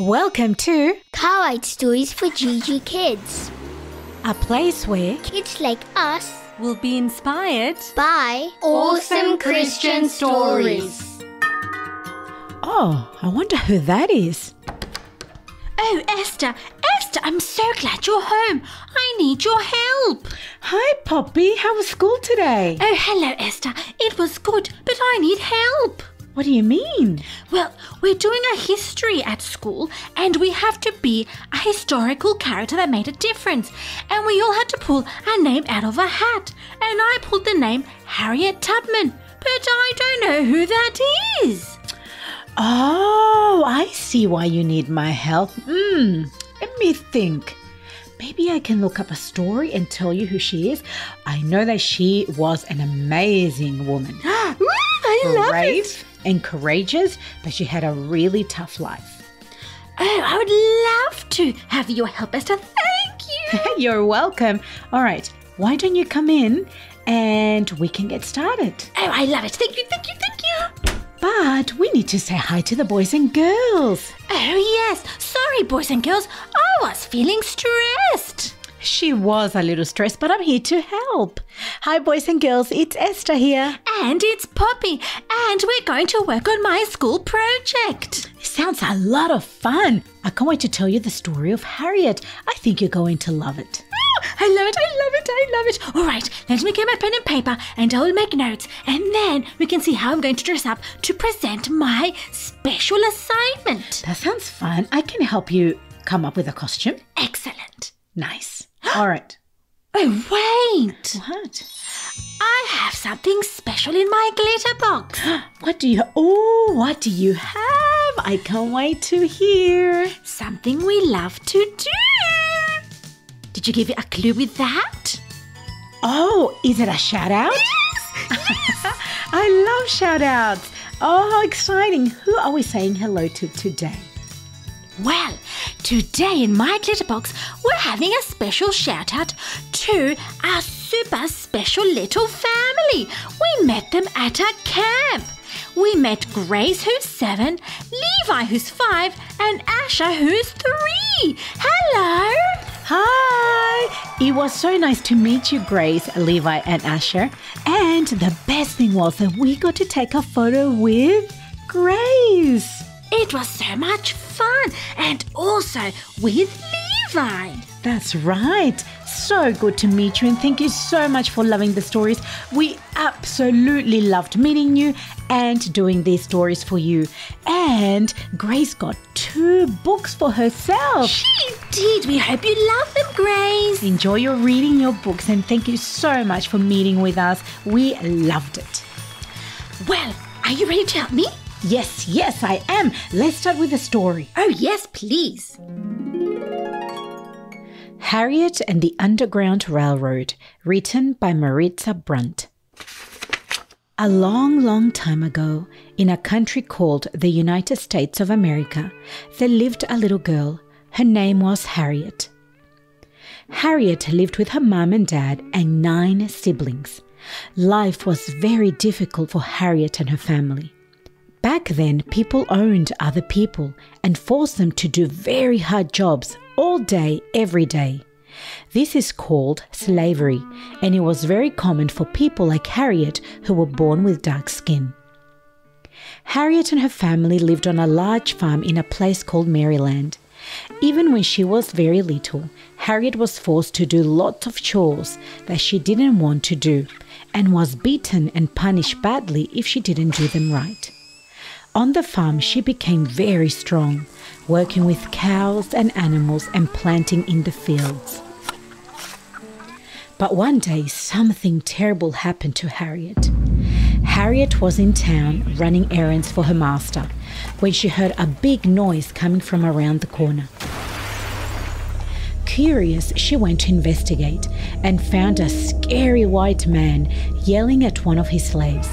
Welcome to Harriet Stories for GG Kids. a place where Kids like us we'll be inspired. by awesome Christian stories. Oh, I wonder who that is. Oh, Esther, I'm so glad you're home. I need your help. Hi, Poppy. How was school today? Oh, hello, Esther. It was good, but I need help. What do you mean? Well, we're doing a history at school and we have to be a historical character that made a difference. And we all had to pull a name out of a hat. And I pulled the name Harriet Tubman, but I don't know who that is. Oh, I see why you need my help. Let me think. Maybe I can look up a story and tell you who she is. I know that she was an amazing woman. I love Brave it. and courageous, but she had a really tough life. Oh, I would love to have your help, Esther. Thank you. You're welcome. All right, why don't you come in and we can get started? Oh, I love it. Thank you. But we need to say hi to the boys and girls. Oh, yes. Sorry, boys and girls. I was feeling stressed. She was a little stressed, but I'm here to help. Hi, boys and girls. It's Esther here. And it's Poppy. And we're going to work on my school project. It sounds a lot of fun. I can't wait to tell you the story of Harriet. I think you're going to love it. I love it. All right, let me get my pen and paper and I'll make notes. And then we can see how I'm going to dress up to present my special assignment. That sounds fun. I can help you come up with a costume. Excellent. Nice. All right. Oh, wait. What? I have something special in my glitter box. What do you have? I can't wait to hear. Something we love to do. Did you give it a clue with that? Oh, is it a shout out? Yes. I love shout outs. Oh, how exciting. Who are we saying hello to today? Well, today in my glitter box, we're having a special shout out to our super special little family. We met them at a camp. We met Grace, who's 7, Levi, who's 5, and Asher, who's 3. Hello! Hi! It was so nice to meet you, Grace, Levi, and Asher. And the best thing was that we got to take a photo with Grace. It was so much fun, and also with Levi. That's right. So good to meet you, and thank you so much for loving the stories. We absolutely loved meeting you and doing these stories for you. And Grace got 2 books for herself. She did. We hope you love them, Grace. Enjoy your reading your books, and thank you so much for meeting with us. We loved it. Well, are you ready to help me? Yes, I am. Let's start with the story. Oh, yes, please. Harriet and the Underground Railroad, written by Maritza Brunt. A long time ago, in a country called the United States of America, there lived a little girl. Her name was Harriet. Harriet lived with her mom and dad and 9 siblings. Life was very difficult for Harriet and her family. Back then, people owned other people and forced them to do very hard jobs all day, every day. This is called slavery, and it was very common for people like Harriet who were born with dark skin. Harriet and her family lived on a large farm in a place called Maryland. Even when she was very little, Harriet was forced to do lots of chores that she didn't want to do and was beaten and punished badly if she didn't do them right. On the farm, she became very strong, working with cows and animals and planting in the fields. But one day, something terrible happened to Harriet. Harriet was in town running errands for her master when she heard a big noise coming from around the corner. Curious, she went to investigate and found a scary white man yelling at one of his slaves.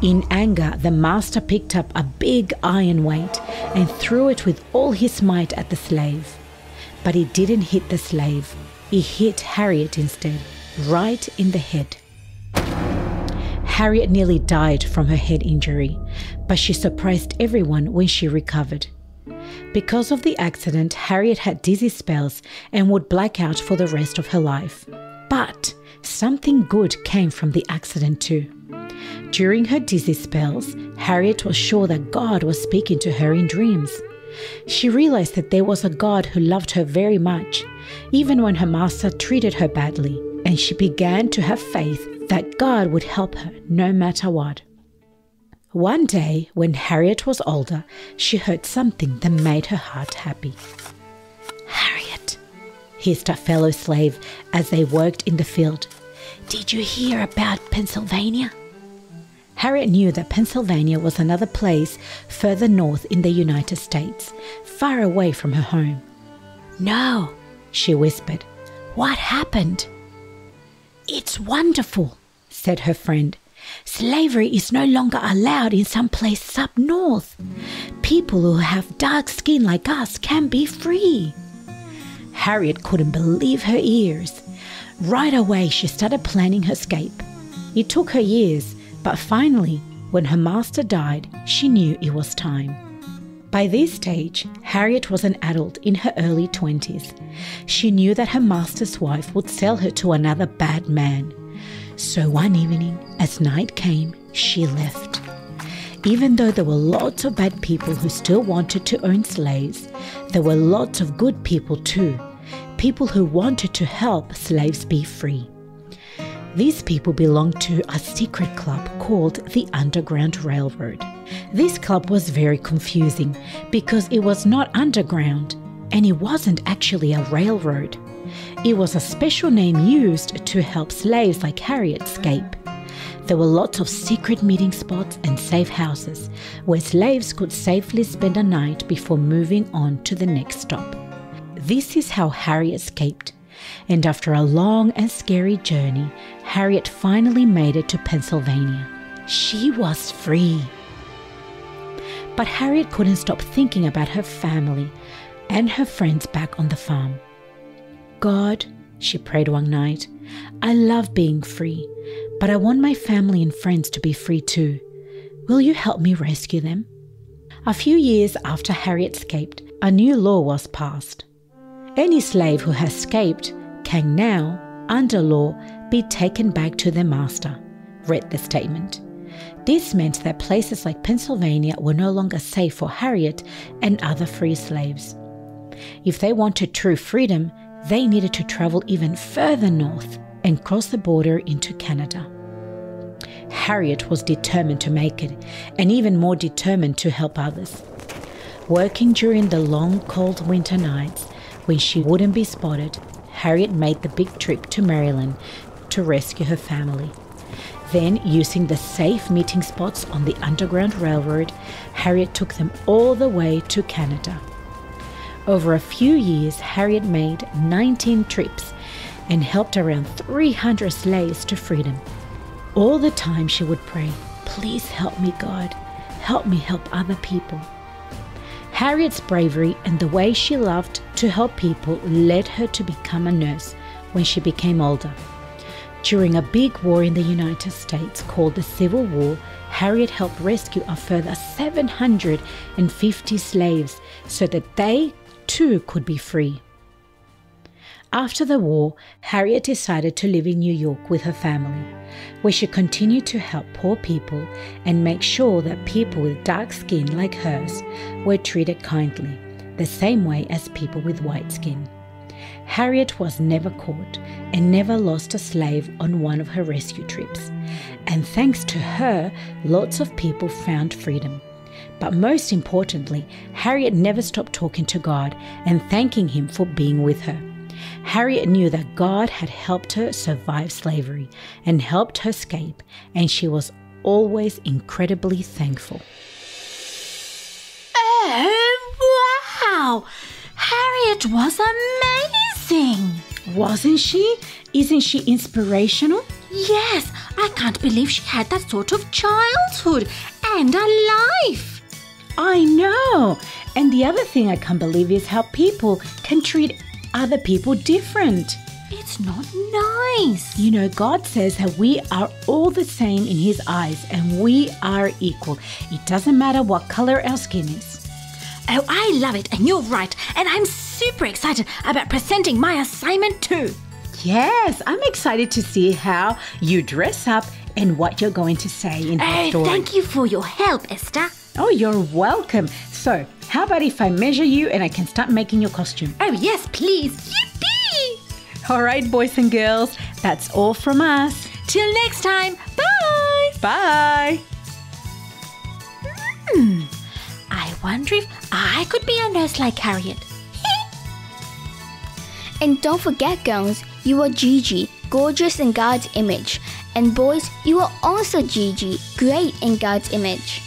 In anger, the master picked up a big iron weight and threw it with all his might at the slave. But it didn't hit the slave. It hit Harriet instead, right in the head. Harriet nearly died from her head injury, but she surprised everyone when she recovered. Because of the accident, Harriet had dizzy spells and would black out for the rest of her life. But something good came from the accident too. During her dizzy spells, Harriet was sure that God was speaking to her in dreams. She realized that there was a God who loved her very much, even when her master treated her badly, and she began to have faith that God would help her no matter what. One day, when Harriet was older, she heard something that made her heart happy. "Harriet," hissed a fellow slave as they worked in the field, "did you hear about Pennsylvania?" Harriet knew that Pennsylvania was another place further north in the United States, far away from her home. "No," she whispered. "What happened?" "It's wonderful," said her friend. "Slavery is no longer allowed in some places up north. People who have dark skin like us can be free." Harriet couldn't believe her ears. Right away, she started planning her escape. It took her years, but finally, when her master died, she knew it was time. By this stage, Harriet was an adult in her early 20s. She knew that her master's wife would sell her to another bad man. So one evening, as night came, she left. Even though there were lots of bad people who still wanted to own slaves, there were lots of good people too, people who wanted to help slaves be free. These people belonged to a secret club called the Underground Railroad. This club was very confusing because it was not underground and it wasn't actually a railroad. It was a special name used to help slaves like Harriet escape. There were lots of secret meeting spots and safe houses where slaves could safely spend a night before moving on to the next stop. This is how Harriet escaped. And after a long and scary journey, Harriet finally made it to Pennsylvania. She was free. But Harriet couldn't stop thinking about her family and her friends back on the farm. "God," she prayed one night, "I love being free, but I want my family and friends to be free too. Will you help me rescue them?" A few years after Harriet escaped, a new law was passed. Any slave who has escaped can now, under law, be taken back to their master, read the statement. This meant that places like Pennsylvania were no longer safe for Harriet and other free slaves. If they wanted true freedom, they needed to travel even further north and cross the border into Canada. Harriet was determined to make it, and even more determined to help others. Working during the long, cold winter nights, when she wouldn't be spotted, Harriet made the big trip to Maryland to rescue her family. Then, using the safe meeting spots on the Underground Railroad, Harriet took them all the way to Canada. Over a few years, Harriet made 19 trips and helped around 300 slaves to freedom. All the time she would pray, "Please help me, God. Help me help other people." Harriet's bravery and the way she loved to help people led her to become a nurse when she became older. During a big war in the United States called the Civil War, Harriet helped rescue a further 750 slaves so that they too could be free. After the war, Harriet decided to live in New York with her family, where she continued to help poor people and make sure that people with dark skin like hers were treated kindly, the same way as people with white skin. Harriet was never caught and never lost a slave on one of her rescue trips. And thanks to her, lots of people found freedom. But most importantly, Harriet never stopped talking to God and thanking Him for being with her. Harriet knew that God had helped her survive slavery and helped her escape, and she was always incredibly thankful. Oh, wow! Harriet was amazing! Wasn't she? Isn't she inspirational? Yes, I can't believe she had that sort of childhood and a life. I know. And the other thing I can't believe is how people can treat other people different. It's not nice. You know, God says that we are all the same in His eyes and we are equal. It doesn't matter what color our skin is. Oh, I love it, and you're right. And I'm super excited about presenting my assignment too. Yes, I'm excited to see how you dress up and what you're going to say in the story. Thank you for your help, Esther. Oh, you're welcome. So, how about if I measure you and I can start making your costume? Oh, yes, please. Yippee! All right, boys and girls, that's all from us. Till next time. Bye. Bye. I wonder if I could be a nurse like Harriet. And don't forget, girls, you are Gigi, gorgeous in God's image. And boys, you are also Gigi, great in God's image.